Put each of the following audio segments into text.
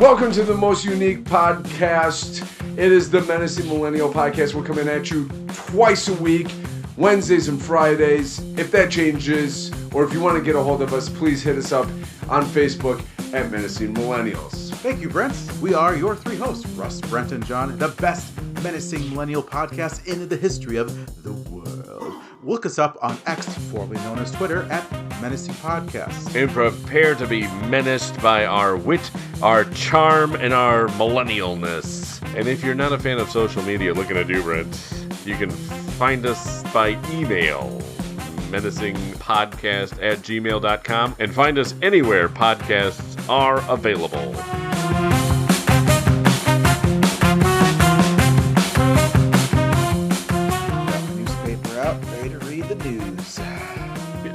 Welcome to the most unique podcast. It is the Menacing Millennial Podcast. We're coming at you twice a week, Wednesdays and Fridays. If that changes, or if you want to get a hold of us, please hit us up on Facebook at Menacing Millennials. Thank you, Brent. We are your three hosts, Russ, Brent, and John, the best Menacing Millennial podcast in the history of the world. Look us up on X, formerly known as Twitter, at Menacing Podcast. And prepare to be menaced by our wit, our charm, and our millennialness. And if you're not a fan of social media, looking at you, Brent, you can find us by email, menacingpodcast@gmail.com, and find us anywhere podcasts are available. Newspaper out, ready to read the news.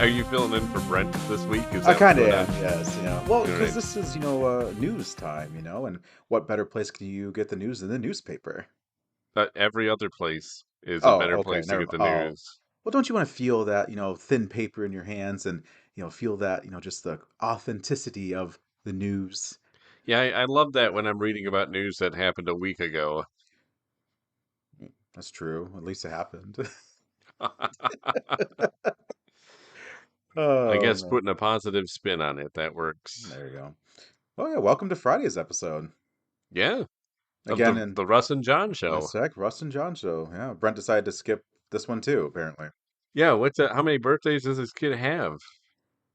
Are you filling in for Brent this week? I kind of am, yes. Well, because Right. this is, news time, and what better place can you get the news than the newspaper? Every other place is a better Okay, place to never get the mind. news. Well, don't you want to feel that, thin paper in your hands and, feel that, just the authenticity of the news? Yeah, I love that when I'm reading about news that happened a week ago. That's true. At least it happened. I Oh, guess man. putting a positive spin on it, that works. There you go. Oh, yeah. Welcome to Friday's episode. Yeah, of Again, the Russ and John show. that's correct. Russ and John show. Yeah. Brent decided to skip this one too, apparently. Yeah, how many birthdays does this kid have?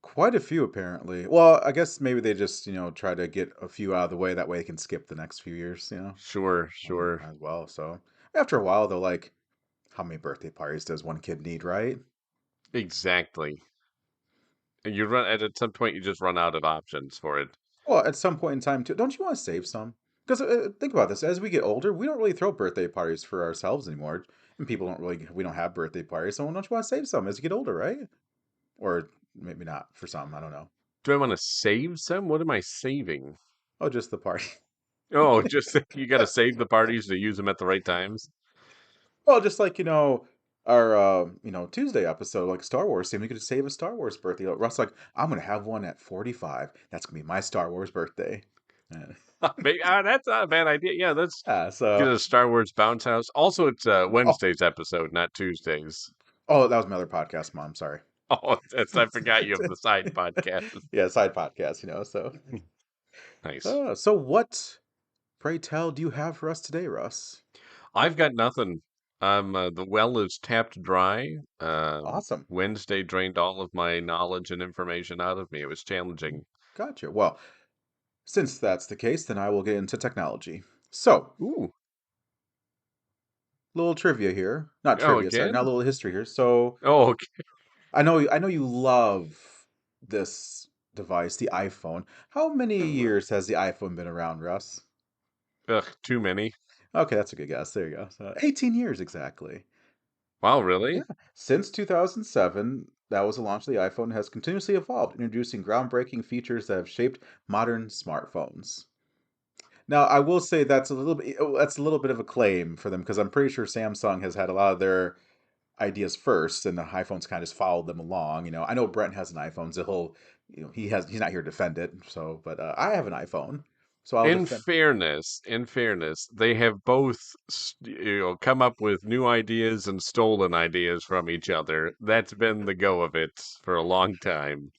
Quite a few, apparently. Well, I guess maybe they just, try to get a few out of the way. That way they can skip the next few years, Sure. as well. So after a while, they're like, how many birthday parties does one kid need, right? Exactly. And you run at some point you just run out of options for it. Well, at some point in time, too, don't you want to save some? Because think about this: as we get older, we don't really throw birthday parties for ourselves anymore, and we don't have birthday parties. So don't you want to save some as you get older, right? Or maybe not for some. I don't know. Do I want to save some? What am I saving? Oh, just the party. Oh, just you got to save the parties to use them at the right times. Well, just like our Tuesday episode, like Star Wars theme, we could save a Star Wars birthday. Russ, like, I'm gonna have one at 45. That's gonna be my Star Wars birthday. Maybe, that's not a bad idea. Yeah, let's Yeah. get So, a Star Wars bounce house. Also, it's oh, Wednesday's episode, not Tuesdays. oh, that was my other podcast, Mom. Sorry. Oh, I forgot you have the side podcast. Yeah, side podcast. So. Nice. So what, pray tell, do you have for us today, Russ? I've got nothing. The well is tapped dry. Awesome. Wednesday drained all of my knowledge and information out of me. It was challenging. Gotcha. Well, since that's the case, then I will get into technology. So, Ooh. little trivia here. Not Oh, trivia, sorry, not a again? little history here. So, Oh, okay. I know you love this device, the iPhone. How many years has the iPhone been around, Russ? Ugh, too many. Okay, that's a good guess. There you go. So 18 years exactly. Wow, Yeah. really? Since 2007, that was the launch of the iPhone, has continuously evolved, introducing groundbreaking features that have shaped modern smartphones. Now, I will say that's a little bit of a claim for them because I'm pretty sure Samsung has had a lot of their ideas first, and the iPhones kind of just followed them along. I know Brent has an iPhone, so he's not here to defend it. So, but I have an iPhone, so I'll defend. In fairness, they have both, come up with new ideas and stolen ideas from each other. That's been the go of it for a long time.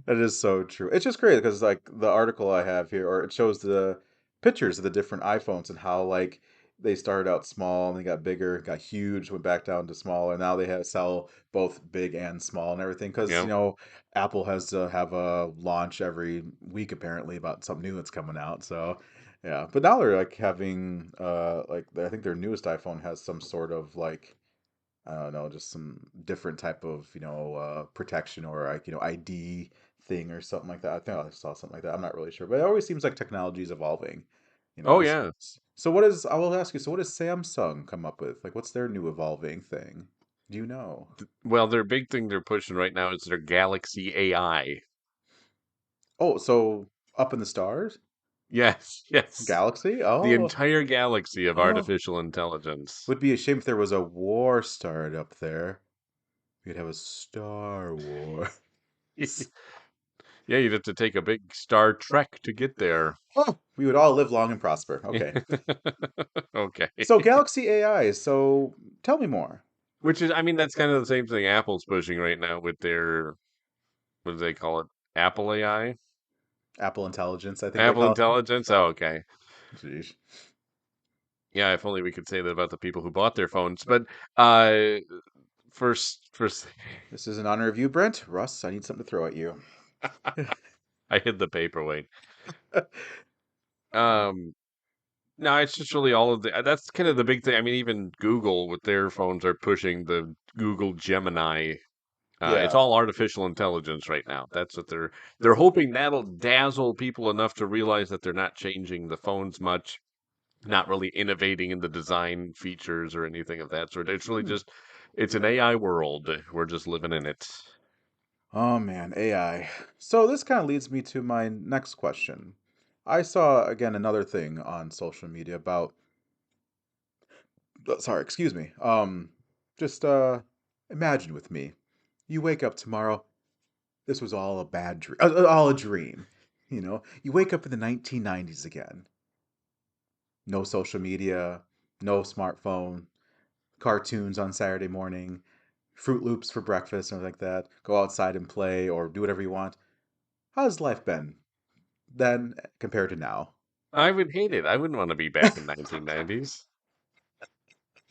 That is so true. It's just crazy because like the article I have here, or it shows the pictures of the different iPhones and how like they started out small and they got bigger, got huge, went back down to small, and now they have sell both big and small and everything. Because Yeah. Apple has to have a launch every week apparently about something new that's coming out. So yeah, but now they're like having like I think their newest iPhone has some sort of like I don't know, just some different type of, protection or like, ID thing or something like that. I think I saw something like that. I'm not really sure, but it always seems like technology is evolving. Oh, This. yeah. So I will ask you, so what does Samsung come up with? Like, what's their new evolving thing? Do you know? Well, their big thing they're pushing right now is their Galaxy AI. Oh, so up in the stars? Yes, yes. Galaxy? The Oh, entire galaxy of oh. artificial intelligence. Would be a shame if there was a war started up there. We could have a Star War. Yeah, you'd have to take a big Star Trek to get there. Oh, we would all live long and prosper. Okay. Okay. So Galaxy AI. So tell me more. Which is, I mean, that's kind of the same thing Apple's pushing right now with their, what do they call it? Apple AI? Apple Intelligence, I think they Apple call it. Intelligence? Oh, okay. Jeez. Yeah, if only we could say that about the people who bought their phones. But uh, first, This is in honor of you, Brent. Russ, I need something to throw at you. I hid the paperweight. Um, no, it's just really all of the. That's kind of the big thing. I mean, even Google with their phones are pushing the Google Gemini. It's Yeah. all artificial intelligence right now. That's what they're hoping that'll dazzle people enough to realize that they're not changing the phones much, not really innovating in the design features or anything of that sort. It's really just it's an AI world. We're just living in it. Oh man, AI. So this kind of leads me to my next question. I saw again another thing on social media about sorry, excuse me. Just imagine with me. You wake up tomorrow, this was all a bad dream. All a dream. You know, you wake up in the 1990s again. No social media, no smartphone, cartoons on Saturday morning, Fruit Loops for breakfast, something like that. Go outside and play or do whatever you want. How's life been then compared to now? I would hate it. I wouldn't want to be back in 1990s.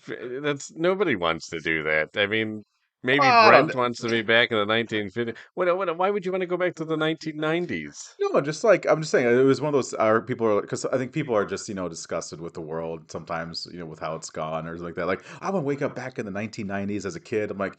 That's nobody wants to do that. I mean, maybe I don't Brent wants to be back in the 1950s. Why would you want to go back to the 1990s? no, just like I'm just saying, it was one of those. People are because I think people are just disgusted with the world sometimes, with how it's gone or something like that. Like I want to wake up back in the 1990s as a kid. I'm like,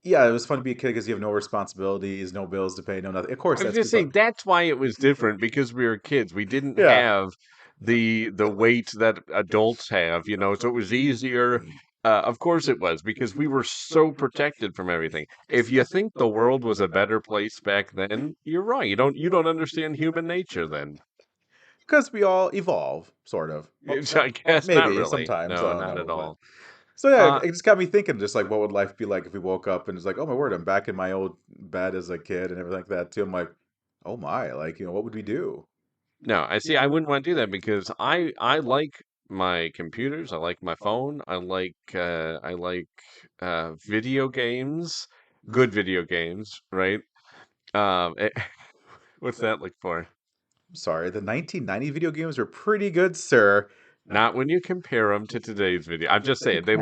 yeah, it was fun to be a kid because you have no responsibilities, no bills to pay, no nothing. Of course, I was that's gonna good say fun. that's why it was different because we were kids. We didn't Yeah, have the weight that adults have, so it was easier. Of course it was because we were so protected from everything. If you think the world was a better place back then, you're wrong. You don't understand human nature then. because we all evolve, sort of. I guess not Maybe really. sometimes I No, don't not know, at but all. so yeah, Uh, it just got me thinking. Just like, what would life be like if we woke up and it's like, oh my word, I'm back in my old bed as a kid and everything like that too. I'm like, oh my, like what would we do? no, I see. I wouldn't want to do that because I like my computers. I like my phone. I like video games, good video games, right? Eh, what's that look for? Sorry, the 1990 video games were pretty good, sir. Not when you compare them to today's video. I'm just saying they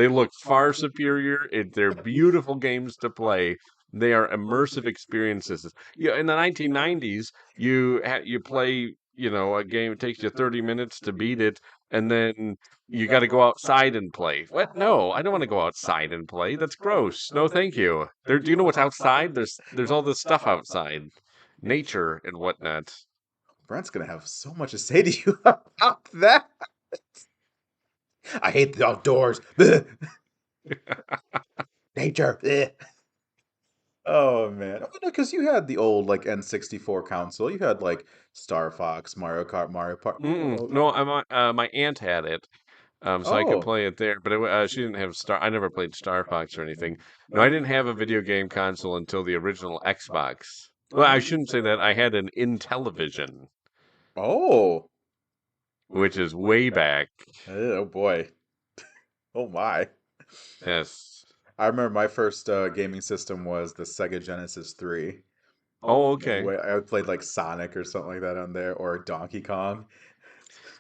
look far superior. They're beautiful games to play. They are immersive experiences. Yeah, in the 1990s, you play, a game. It takes you 30 minutes to beat it, and then you got to go outside and play. What? No, I don't want to go outside and play. That's gross. No, thank you. Do you know what's outside? There's all this stuff outside, nature and whatnot. Brent's gonna have so much to say to you about that. I hate the outdoors. Bleh. Nature. Bleh. Oh man, oh, no, because you had the old like N64 console. You had like Star Fox, Mario Kart, Mario Party. No, my aunt had it. So I could Oh, play it there, but she didn't have Star. I never played Star Fox or anything. No, I didn't have a video game console until the original Xbox. Well, I shouldn't say that. I had an Intellivision, oh, which is way back. oh boy, oh my. Yes. I remember my first gaming system was the Sega Genesis 3. Oh, okay. I played like Sonic or something like that on there, or Donkey Kong.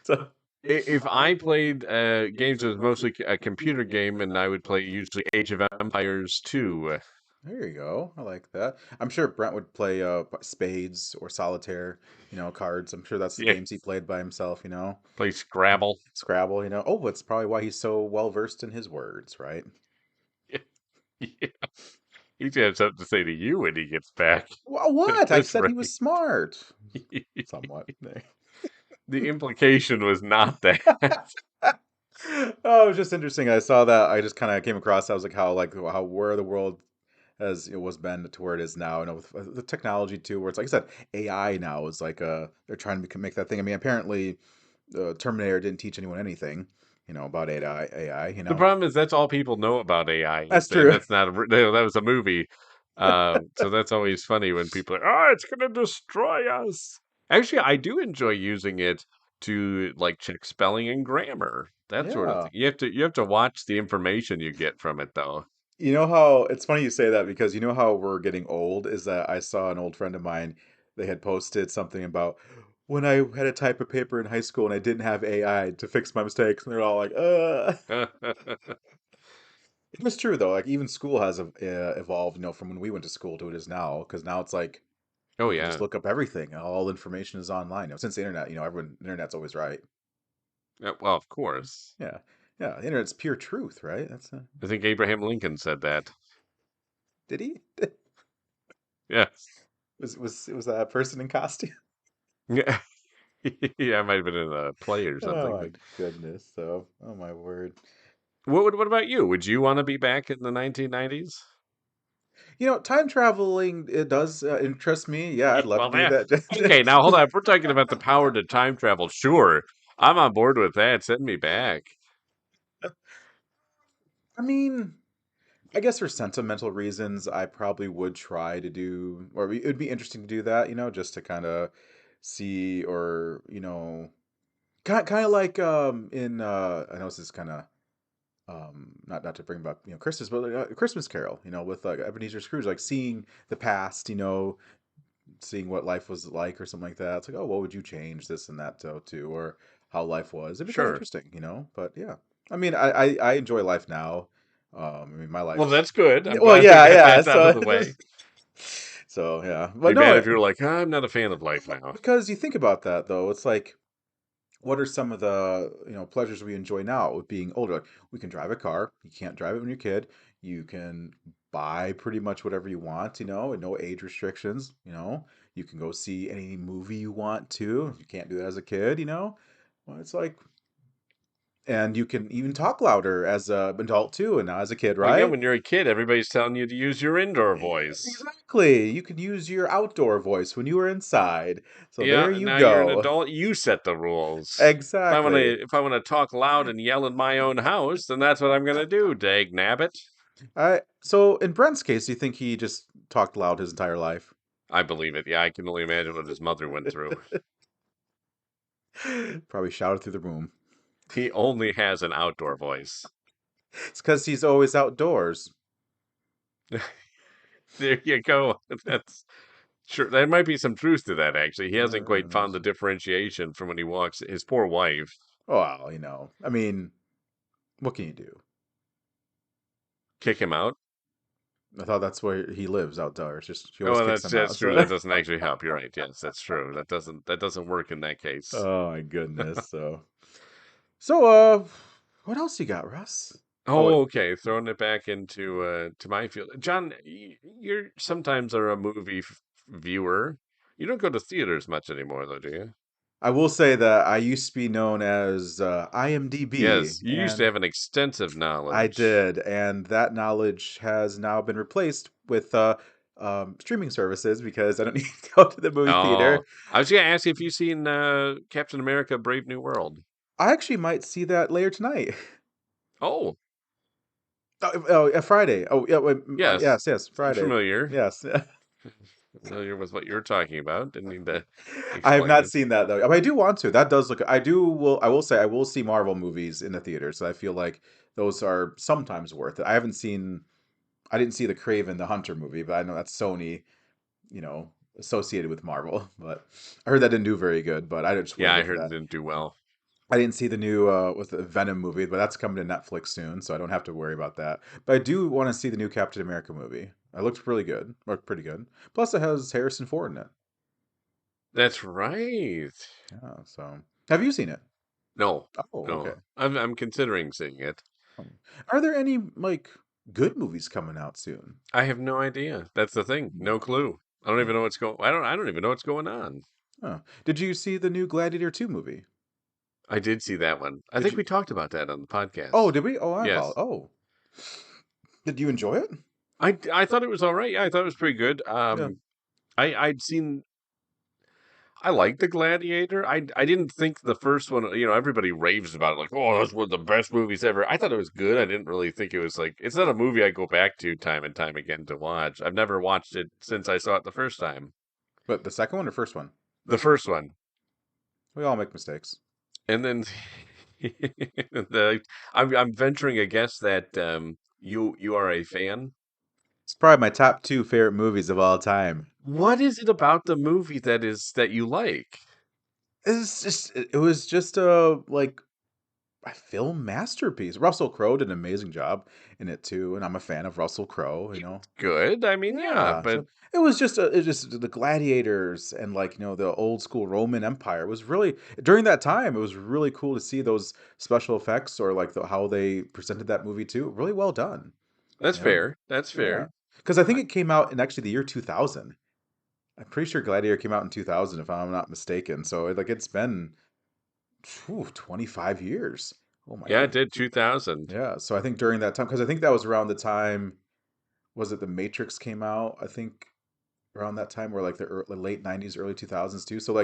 So If I played games, it was mostly a computer game, and I would play usually Age of Empires 2. there you go. I like that. I'm sure Brent would play Spades or Solitaire, cards. I'm sure that's the Yeah, games he played by himself. play Scrabble. Scrabble. Oh, that's probably why he's so well versed in his words, right? Yeah. He's gonna have something to say to you when he gets back at What? I this said he rate. was smart. Somewhat. The implication was not that. Oh, it was just interesting. I saw that. I just kind of came across. I was like how where the world as it was been to where it is now. With the technology too, where it's like I said, AI now is like they're trying to make that thing. I mean, apparently, Terminator didn't teach anyone anything, about AI. The problem is that's all people know about AI. That's And true. that's not that was a movie. So that's always funny when people are, oh, it's going to destroy us. Actually, I do enjoy using it to like check spelling and grammar, that sort of Yeah. thing. You have to watch the information you get from it, though. You know how it's funny you say that because you know how we're getting old is that I saw an old friend of mine, they had posted something about when I had to type a paper in high school and I didn't have AI to fix my mistakes, and they're all like, It was true though. Like even school has evolved, from when we went to school to it is now. Because now it's like Oh you can just yeah. look up everything. All information is online. Since the internet, everyone, the internet's always right. Well, of course. Yeah, yeah. The internet's pure truth, right? I think Abraham Lincoln said that. Did he? Yeah. Was that a person in costume? Yeah. Yeah, I might have been in a play or Oh something. my But goodness. So, oh my word. what about you? Would you want to be back in the 1990s? Time traveling, it does interest me. Yeah, I'd love to Well, do that that. okay. Now hold on. If we're talking about the power to time travel, sure, I'm on board with that. Send me back. I mean, I guess for sentimental reasons, I probably would try to do, or it would be interesting to do that, just to kind of see, or kind of like in I know this is kind of not to bring back Christmas, but like, Christmas Carol, with Ebenezer Scrooge, like seeing the past, seeing what life was like or something like that. It's like, oh, what would you change this and that too, or how life was? It'd be kind of Sure. interesting. But yeah, I mean, I enjoy life now. I mean, my Well, life's that's good. I'm well, glad we yeah, got yeah. that out of So, the way. so yeah, but Be no, bad if you were like, I'm not a fan of life now. because you think about that though, it's like, what are some of the pleasures we enjoy now with being older? Like, we can drive a car. You can't drive it when you're a kid. You can buy pretty much whatever you want, and no age restrictions. You can go see any movie you want to. You can't do that as a kid. Well, it's like, and you can even talk louder as an adult too, and not as a kid, Well, yeah, right? when you're a kid, everybody's telling you to use your indoor voice. Exactly. You can use your outdoor voice when you were inside. So Yeah, there and you now you're an go. adult. You set the rules. Exactly. If I want to talk loud and yell in my own house, then that's what I'm gonna do. Dag nabbit. So in Brent's case, do you think he just talked loud his entire life? I believe it. Yeah, I can only imagine what his mother went through. Probably shouted through the room. He only has an outdoor voice. It's because he's always outdoors. There you go. That's sure. There might be some truth to that. Actually, he hasn't quite found the differentiation from when he walks. His poor wife. Well, I mean, what can you do? Kick him out. I thought that's where he lives, outdoors. Just she Oh, always well, kicks that's him out. that's true. So, That doesn't actually help. You're right. Yes, that's true. That doesn't work in that case. oh my goodness. So, what else you got, Russ? Oh, Oh, okay. Throwing it back to my field, John. You're sometimes are a movie viewer. You don't go to theaters much anymore, though, do you? I will say that I used to be known as IMDb, Yes, you used to and have an extensive I knowledge. did, and that knowledge has now been replaced with streaming services because I don't need to go to the movie theater. Oh, I was gonna ask you if you've seen Captain America: Brave New World. I actually might see that later tonight. Oh, Friday. Oh, yeah. Wait, yes, yes, yes, Friday. familiar. Yes. Familiar with what you're talking about. Didn't need to I have explain not it. seen that though. I do want to. That does look. I do. I will say I will see Marvel movies in the theater. So I feel like those are sometimes worth it. I haven't seen. I didn't see the Craven the Hunter movie, but I know that's Sony, you know, associated with Marvel. But I heard that didn't do very good. But I just Yeah, I waited for heard it that. didn't do well. I didn't see the new with the Venom movie, but that's coming to Netflix soon, so I don't have to worry about that. But I do want to see the new Captain America movie. It looks really good. Looked pretty good. Plus, it has Harrison Ford in it. That's right. Yeah. So, have you seen it? No, Oh, okay. no. I'm considering seeing it. Are there any like good movies coming out soon? I have no idea. That's the thing. No clue. I don't Hmm. even know what's going. I don't even know what's going on. Huh. Did you see the new Gladiator 2 movie? I did see that one. I Did think you? we talked about that on the Oh, podcast. did we? Oh, I apologize. Yes. Oh, did you enjoy it? I thought it was all right. Yeah, I thought it was pretty good. Yeah. I'd seen. I like The Gladiator. I didn't think the first one, everybody raves about it, like, oh, that's one of the best movies ever. I thought it was good. I didn't really think it was like, it's not a movie I go back to time and time again to watch. I've never watched it since I saw it the first time. But the second one or first one? The first one. We all make mistakes. And then the I'm venturing a guess that you are a fan. It's probably my top two favorite movies of all time. What is it about the movie that you like? It was just a film masterpiece. Russell Crowe did an amazing job in it too, and I'm a fan of Russell Crowe. He was good. I mean, yeah, Yeah. but So it was just the gladiators and the old school Roman Empire. It was really during that time. It was really cool to see those special effects or how they presented that movie too. Really well done. that's You know, fair. That's yeah. fair. Because I think I, it came out in actually the year 2000. I'm pretty sure Gladiator came out in 2000, if I'm not mistaken. So it's been 25 years. Oh my yeah, it goodness. did 2000. Yeah. So I think during that time, because I think that was around the time, was it The Matrix came out? I think around that time, or like the late 90s, early 2000s too. So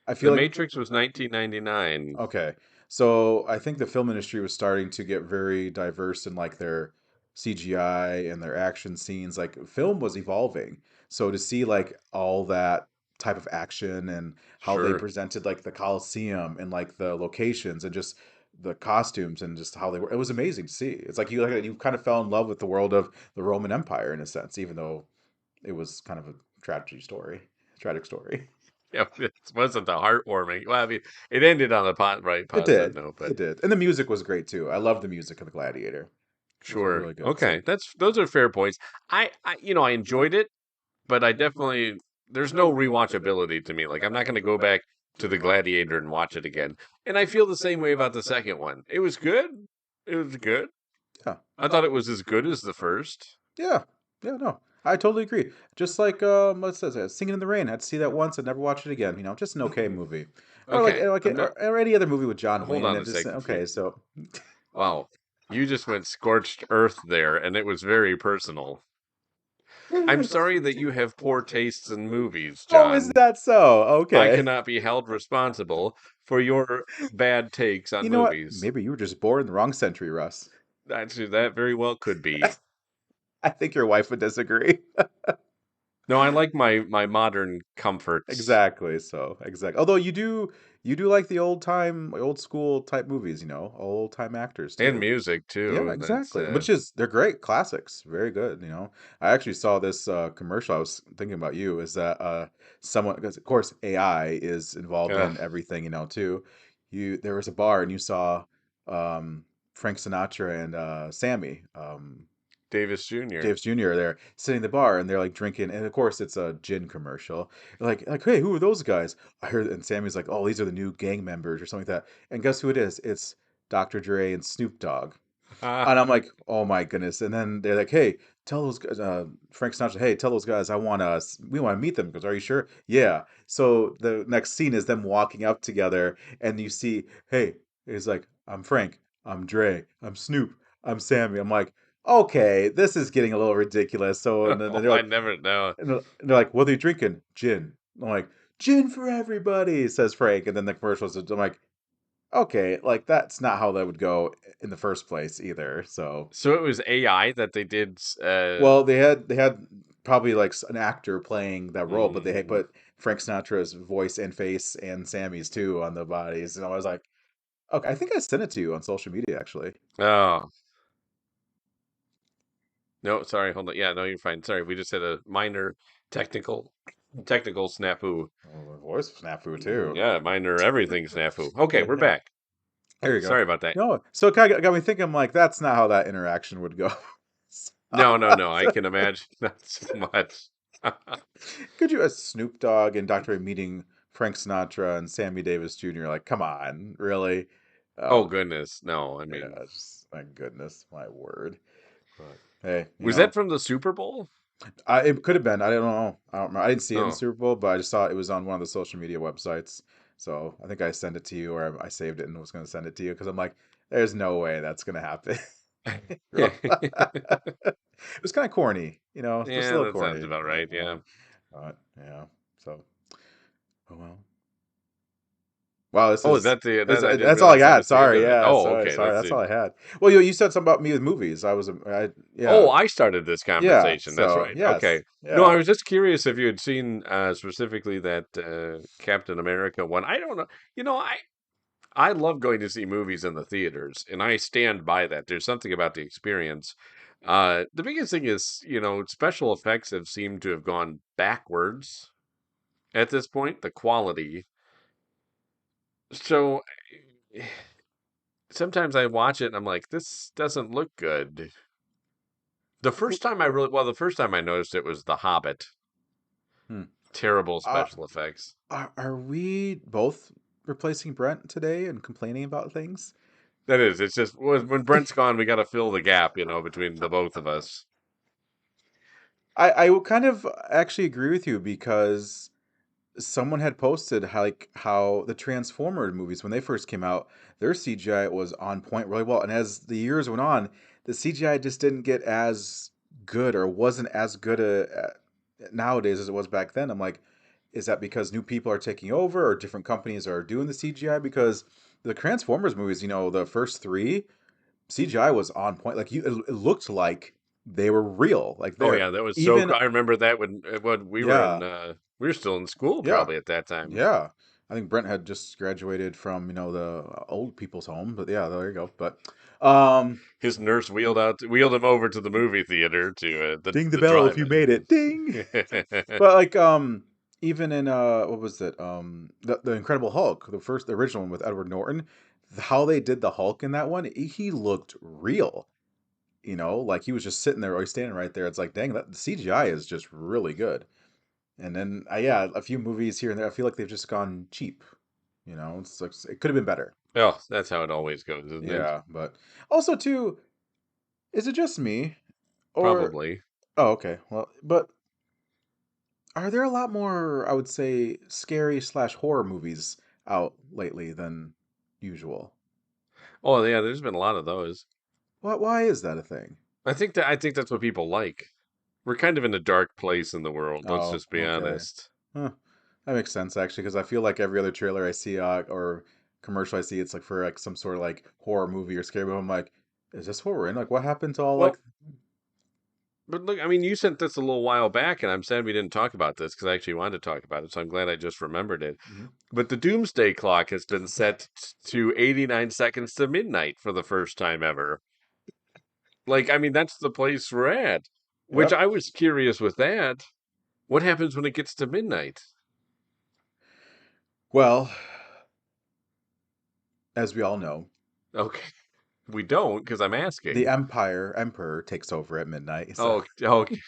I The feel like, Matrix was 1999. okay. So I think the film industry was starting to get very diverse in their CGI and their action scenes. Like film was evolving. So to see all that type of action and how they Sure. presented the Colosseum and the locations and just the costumes and just how they were, it was amazing to see. It's like you kind of fell in love with the world of the Roman Empire in a sense, even though it was kind of a tragic story. Yeah, it wasn't the heartwarming. Well, I mean, it ended on a It positive did. note, but It did. And the music was great too. I love the music of the Gladiator. It was sure. really good. Okay, So, those are fair points. I enjoyed it, but I definitely there's no rewatchability to me. Like I'm not going to go back to the Gladiator and watch it again. And I feel the same way about the second one. It was good. It was good. yeah. I thought it was as good as the first. Yeah. Yeah, no. I totally agree. Just like what's that? Singing in the Rain. I had to see that once and never watch it again. Just an okay movie. Or Okay, I'm not. or any other movie with John Hold Wayne. on And a just second. okay, so Wow, you just went scorched earth there, and it was very personal. I'm sorry that you have poor tastes in movies, oh, is John. that so? I Okay. cannot be held responsible for your bad takes on You know what? movies. Maybe you were just born in the wrong century, Russ. Actually, that very well could be. I think your wife would disagree. No, I like my modern comforts Exactly. So exactly. Although you do like the old school type movies, old time actors and too. music Yeah, too. That's exactly. They're great classics. Very good. I actually saw this commercial. I was thinking about you. Is that someone? Because of course AI is involved uh, in everything. Too. There was a bar and you saw Frank Sinatra and Sammy. Davis Jr. Davis Jr. are there sitting in the bar and they're drinking, and of course it's a gin commercial. Hey, who are those guys? I heard, and Sammy's like, oh, these are the new gang members or something like that. And guess who it is? It's Dr. Dre and Snoop Dogg. And I'm like, oh my goodness. And then they're like, hey, tell those guys, Frank Sinatra, hey, tell those guys we want to meet them. Because are you sure? Yeah. So the next scene is them walking up together, and you see, hey, he's like, I'm Frank, I'm Dre, I'm Snoop, I'm Sammy. I'm like, okay, this is getting a little ridiculous. So, and then Oh, they're I like, never know. and they're like, what are you drinking? Gin. I'm like, gin for everybody, says Frank. And then the commercials, I'm like, okay, that's not how that would go in the first place either. So, So it was AI that they did. well, they had probably an actor playing that role, but they had Mm, put Frank Sinatra's voice and face and Sammy's too on the bodies, and I was like, okay, I think I sent it to you on social media actually. oh no, sorry. Hold on. Yeah, no, you're fine. Sorry, we just had a minor technical technical snafu. Oh, the voice snafu too. Yeah, minor everything snafu. Okay, we're Yeah, back. there you go. Sorry about that. No, so it kind of got me thinking. I'm like, that's not how that interaction would go. No, no, no. I can imagine not so much. Could you, as Snoop Dogg and Dr. Dre meeting Frank Sinatra and Sammy Davis Jr.? Like, come on, really? Oh Oh, goodness, no. I yeah, mean, just my goodness, my word. But hey, was that from the Super Bowl? it could have been. I don't know. I don't remember. I didn't see it in the Oh, Super Bowl, but I just saw it was on one of the social media websites. So I think I sent it to you, or I saved it and was going to send it to you because I'm like, there's no way that's going to happen. yeah, It was kind of corny, just a little that sounds corny, about right. Yeah. But yeah. So, oh well. Wow, this Oh, is is that the that I didn't that's all I realize that had. was the end Sorry, of it. yeah, Oh, sorry, okay. sorry. Let's That's see. all I had. Well, you said something about me with movies. Yeah, Oh, I started this yeah. conversation. That's So right. yes, Okay. No, yeah. I was just curious if you had seen specifically that Captain America one. I don't know. You know, I love going to see movies in the theaters, and I stand by that. There's something about the experience. The biggest thing is, special effects have seemed to have gone backwards at this point, the quality. So sometimes I watch it and I'm like, this doesn't look good. The first time I noticed it was The Hobbit. Hmm. Terrible Uh, special effects. are we both replacing Brent today and complaining about things? That is, it's just when Brent's gone, we got to fill the gap, between the both of us. I will kind of actually agree with you because someone had posted how the Transformer movies when they first came out, their CGI was on point really well, and as the years went on, the CGI just didn't get as good or wasn't as good nowadays as it was back then. I'm like, is that because new people are taking over or different companies are doing the CGI? Because the Transformers movies, the first three CGI was on point. Like it looked like they were real. Like Oh they're yeah, that was so even cool. I remember that when we were yeah in we were still in school yeah probably at that time. yeah. I think Brent had just graduated from the old people's home, but yeah, there you go. But um, His nurse wheeled him over to the movie theater to ding the the bell if you drive-in. made it. Ding. But like even in what was it the Incredible Hulk, the original one with Edward Norton, how they did the Hulk in that one, he looked real. Like he was just sitting there or he's standing right there. It's like, dang, that the CGI is just really good. And then, yeah, a few movies here and there, I feel like they've just gone cheap. It's like it could have been better. Oh, that's how it always goes, isn't it? Yeah, but also too, is it just me, or Probably. oh, okay, well, but are there a lot more, I would say, scary slash horror movies out lately than usual? Oh yeah, there's been a lot of those. Why is that a thing? I think that's what people like. We're kind of in a dark place in the world. Let's Oh, just be okay. honest. Huh. That makes sense actually, because I feel like every other trailer I see or commercial I see, it's like for like some sort of like horror movie or scary movie. I'm like, is this what we're in? Like, what happened to all like? Well, but look, I mean, you sent this a little while back, and I'm sad we didn't talk about this because I actually wanted to talk about it. So I'm glad I just remembered it. Mhm. But the Doomsday Clock has been set to 89 seconds to midnight for the first time ever. Like, I mean, that's the place we're at. Which Yeah. I was curious with that. What happens when it gets to midnight? Well, as we all know, Okay, we don't because I'm the asking. emperor takes over at midnight. So Oh, okay.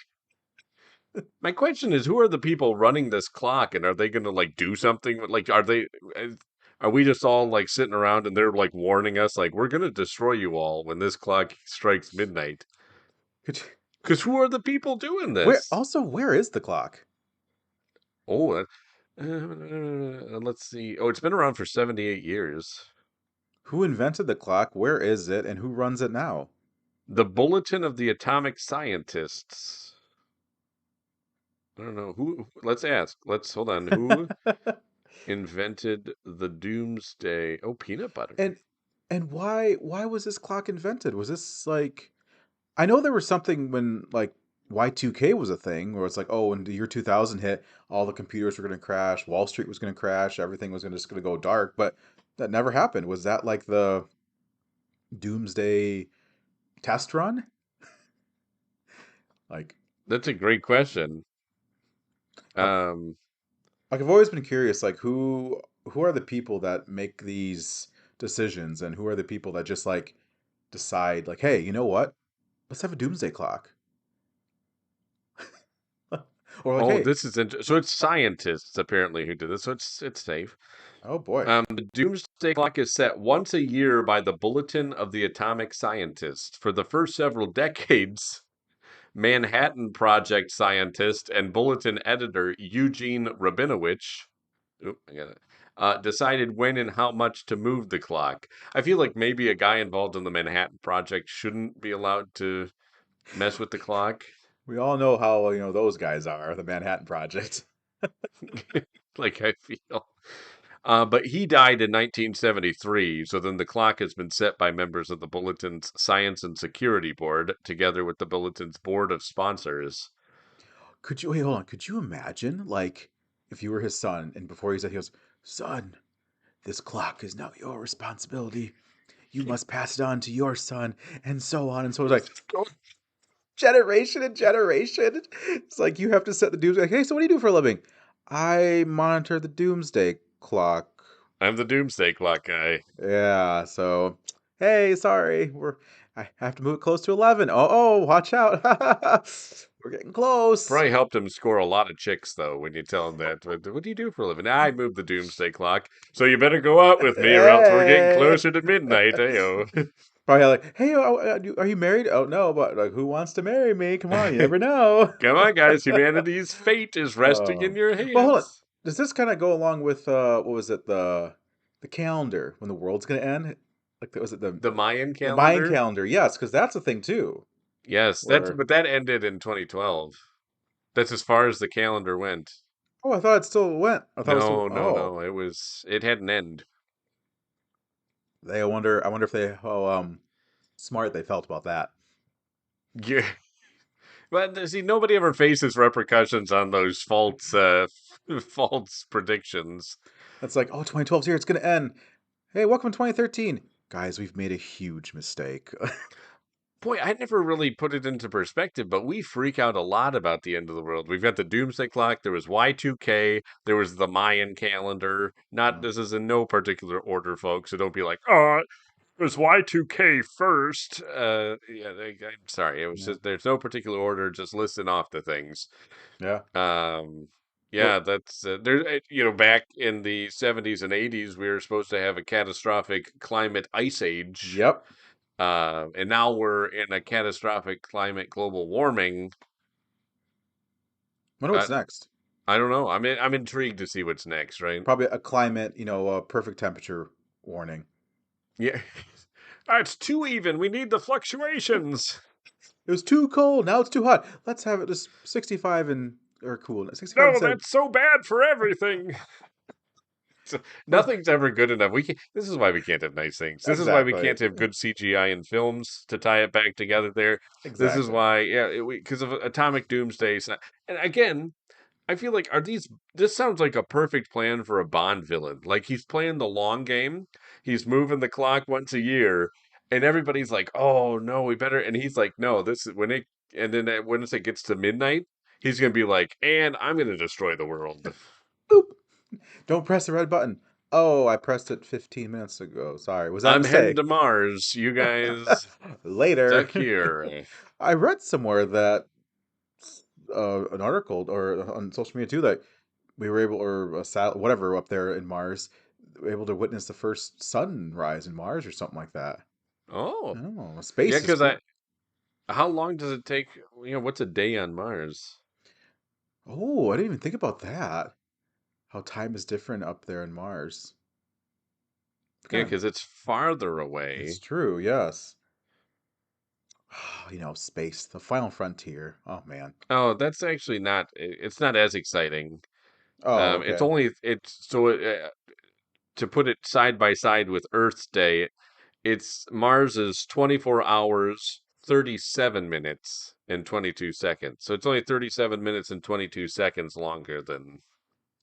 My question is, who are the people running this clock, and are they going to like do something? Like, are we just all like sitting around and they're like warning us, like we're going to destroy you all when this clock strikes midnight? could you- Because who are the people doing where this? also where is the clock? Oh, let's see. Oh, it's been around for 78 years. Who invented the clock? Where is it? And who runs it now? The Bulletin of the Atomic Scientists. I don't know who. Let's ask. Let's hold on. Who invented the Doomsday? Oh, peanut butter. and and why was this clock invented? Was this like I know there was something when like Y2K was a thing where it's like, oh, when the year 2000 hit, all the computers were going to crash, Wall Street was going to crash, everything was just going to go dark, but that never happened. Was that like the doomsday test run? Like That's a great question. I've, Um, like I've always been curious like who are the people that make these decisions and who are the people that just like decide like, hey, you know what? Let's have a doomsday clock. Or like, oh, hey, this is so it's scientists apparently who did this, so it's safe. oh boy. The Doomsday Clock is set once a year by the Bulletin of the Atomic Scientists. For the first several decades, Manhattan Project scientist and Bulletin editor Eugene Rabinowitz I got it. Decided when and how much to move the clock. I feel like maybe a guy involved in the Manhattan Project shouldn't be allowed to mess with the clock. We all know how, those guys are, the Manhattan Project. Like I feel. But he died in 1973, so then the clock has been set by members of the Bulletin's Science and Security Board, together with the Bulletin's board of sponsors. Could you wait? Hold on. Could you imagine, like, if you were his son, and before he goes, "Son, this clock is now your responsibility. You must pass it on to your son," and so on and so. It's like generation and generation. It's like you have to set the doomsday. Hey, so what do you do for a living? I monitor the doomsday clock. I'm the Doomsday Clock guy. Yeah. So, hey, sorry, I have to move it close to 11. Oh, watch out! We're getting close. Probably helped him score a lot of chicks, though, when you tell him that. What do you do for a living? I move the Doomsday Clock, so you better go out with me, or else we're getting Hey. closer to midnight. Ayo. Probably like, hey, are you married? Oh no, but like, who wants to marry me? Come on, you never know. Come on, guys. Humanity's fate is resting in your Well, hold on. hands. Does this kind of go along with what was it, the calendar when the world's gonna end? Like, was it The Mayan the Mayan calendar? calendar? Yes, because that's a thing too. Yes, Where but that ended in 2012. That's as far as the calendar went. I thought it still went. I thought it was still. No, no, Oh, no. It had an end. I wonder if they how smart they felt about that. Yeah. But see, nobody ever faces repercussions on those false predictions. It's like, oh, 2012's here. It's gonna end. Hey, welcome to 2013. Guys, we've made a huge mistake. Boy, I never really put it into perspective, but we freak out a lot about the end of the world. We've got the Doomsday Clock, there was Y2K, there was the Mayan calendar. Not Oh, This is in no particular order, folks, so don't be like, oh, it was Y2K first. I'm sorry, it was yeah. just there's no particular order, just listing off the things. Yeah. Um, Well, yeah, that's back in the 70s and 80s, we were supposed to have a catastrophic climate ice age. yep. And now we're in a catastrophic climate global warming. Wonder I, what's next. I don't know. I'm intrigued to see what's next, right? Probably a climate, a perfect temperature warning. Yeah. It's too even. We need the fluctuations. It was too cold. Now it's too hot. Let's have it just 65 and or cool. 65 No, instead. that's so bad for everything. So, Well, nothing's ever good enough. This is why we can't have nice things. This is why we exactly. can't have good CGI in films to tie it back together there. This is Exactly. why, yeah, because of Atomic Doomsday. And again, I feel like this sounds like a perfect plan for a Bond villain. Like he's playing the long game. He's moving the clock once a year, and everybody's like, "Oh no, we better." And he's like, "No, this is when it." And then once it gets to midnight, he's gonna be like, "And I'm gonna destroy the world. Boop. Don't press the red button. Oh, I pressed it 15 minutes ago. Sorry. Was that a I'm heading mistake? to Mars. You guys Later. stuck here." I read somewhere that an article or on social media too that we were able, or a whatever up there in Mars, were able to witness the first sunrise in Mars or something like that. Oh, Oh, yeah. space is Because cool. how long does it take? What's a day on Mars? Oh, I didn't even think about that. How time is different up there in Mars. Yeah, Kind of, because it's farther it's away. true, yes. Space, the final frontier. Oh man. Oh, that's actually not. It's not as exciting. Oh, It's okay. only it's so to put it side by side with Earth's day, it's Mars is 24 hours, 37 minutes, and 22 seconds. So it's only 37 minutes and 22 seconds longer than.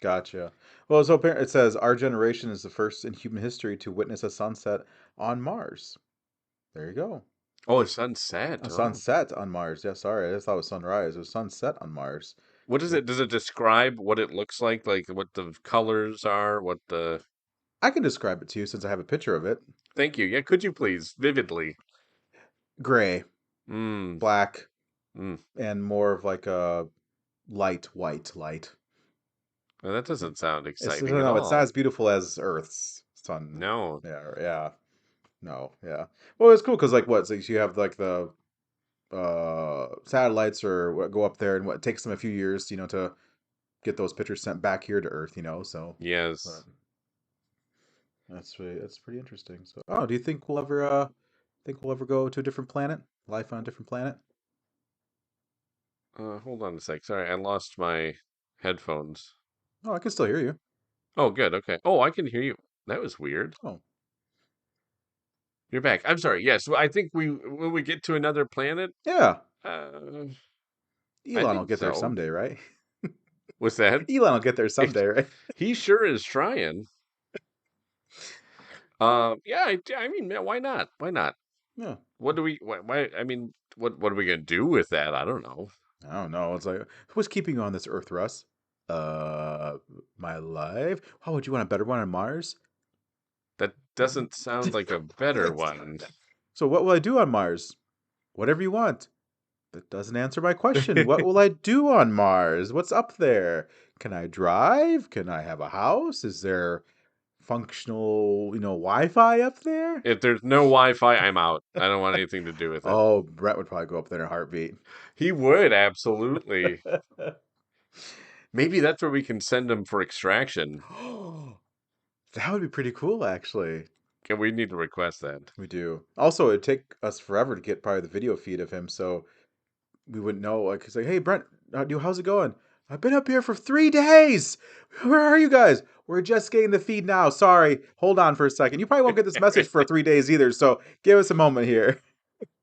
Gotcha. Well, so it says our generation is the first in human history to witness a sunset on Mars. There you go. Oh, sunset. A Oh, sunset on Mars. Yeah, sorry, I just thought it was sunrise. It was sunset on Mars. what is It- it? Does it describe what it looks like what the colors are, what the? I can describe it to you since I have a picture of it. Thank you. Yeah, could you please vividly? Gray, Mm, black, mm. and more of like a light white light. Well, that Yeah. doesn't sound It's exciting at no, it's not all. as beautiful as Earth's sun. No. Yeah, yeah. No, yeah. Well, it's cool because like what? So you have like the satellites or what go up there, and what takes them a few years, to get those pictures sent back here to Earth. So but Yes. that's pretty interesting. So, oh, do you think we'll ever go to a different planet? Life on a different planet? Hold on a sec. Sorry, I lost my headphones. Oh, I can still hear you. Oh, good. Okay. Oh, I can hear you. That was weird. Oh, You're back. I'm sorry. Yes, I think will we get to another planet? yeah. I Elon will think get there so. someday, right? What's that? Elon will get there someday, right? He sure is trying. Yeah. I mean, man, why not? Why not? Yeah. What do we? Why? I mean, what are we gonna do with that? I don't know. I don't know. It's like, who's keeping you on this Earth, Russ? My life. How would you want a better one on Mars? That doesn't sound like a better one. So what will I do on Mars? Whatever you want. That doesn't answer my question. What will I do on Mars? What's up there? Can I drive? Can I have a house? Is there functional, Wi-Fi up there? If there's no Wi-Fi, I'm out. I don't want anything to do with it. Oh, Brett would probably go up there in a heartbeat. He would absolutely. Maybe that's where we can send him for extraction. That would be pretty cool, actually. We need to request that. We do. Also, it'd take us forever to get probably the video feed of him, so we wouldn't know. Like, it's like, hey, Brent, how's it going? I've been up here for 3 days. Where are you guys? We're just getting the feed now. Sorry. Hold on for a second. You probably won't get this message for 3 days either, so give us a moment here.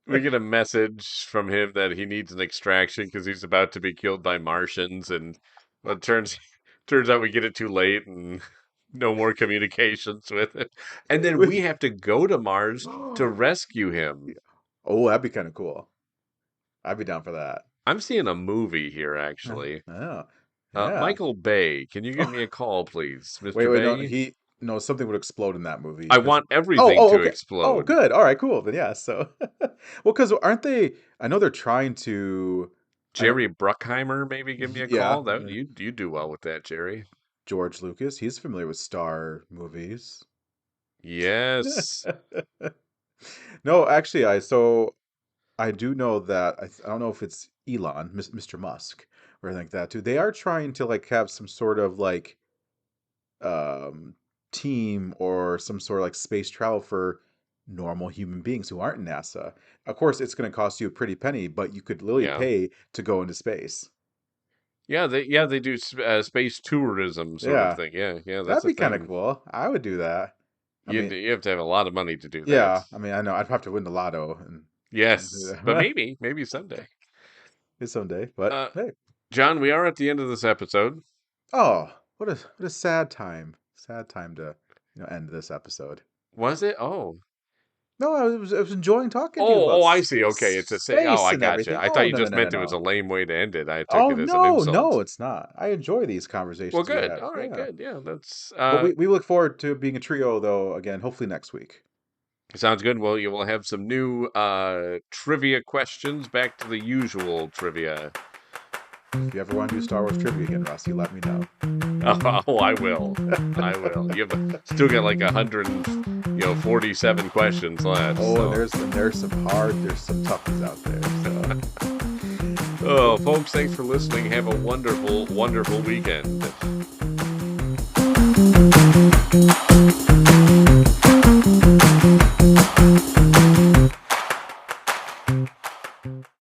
We get a message from him that he needs an extraction because he's about to be killed by Martians, and well, it turns out we get it too late and no more communications with it. And then we have to go to Mars to rescue him. Oh, that'd be kind of cool. I'd be down for that. I'm seeing a movie here, actually. Oh, yeah. Michael Bay, can you give me a call, please, Mr. Wait, Bay? no, something would explode in that movie. I want everything to okay. explode. Oh, good. All right, cool. Then yeah, so well, because aren't they? I know they're trying to. Jerry Bruckheimer, maybe give me a Yeah. call. That you do well with that, Jerry. George Lucas, he's familiar with Star movies. Yes. No, actually, I do know that I don't know if it's Elon, Mr. Musk, or anything like that too. They are trying to like have some sort of like team or some sort of like space travel for normal human beings who aren't in NASA. Of course, it's going to cost you a pretty penny, but you could literally pay to go into space. Yeah, they do space tourism sort of thing. Yeah, that's That'd be kind of cool. I would do that. You have to have a lot of money to do that. Yeah, I mean, I know I'd have to win the lotto. Yes, but maybe someday. Someday, but hey, John, we are at the end of this episode. Oh, what a sad time! Sad time to end this episode. Was it? Oh. No, I was enjoying talking to you about I see. Okay, it's a say. Oh, I gotcha. I thought you just meant it was a lame way to end it. I took it as an insult. No, it's not. I enjoy these conversations. Well, good. All right, good. Yeah, that's. But we look forward to being a trio, though. Again, hopefully next week. Sounds good. Well, you will have some new trivia questions. Back to the usual trivia. If you ever want to do Star Wars trivia again, Ross, you let me know. Oh, I will. I will. You've still got like 147 questions left. Oh, so. there's some tough ones out there. So. Oh, folks, thanks for listening. Have a wonderful, wonderful weekend.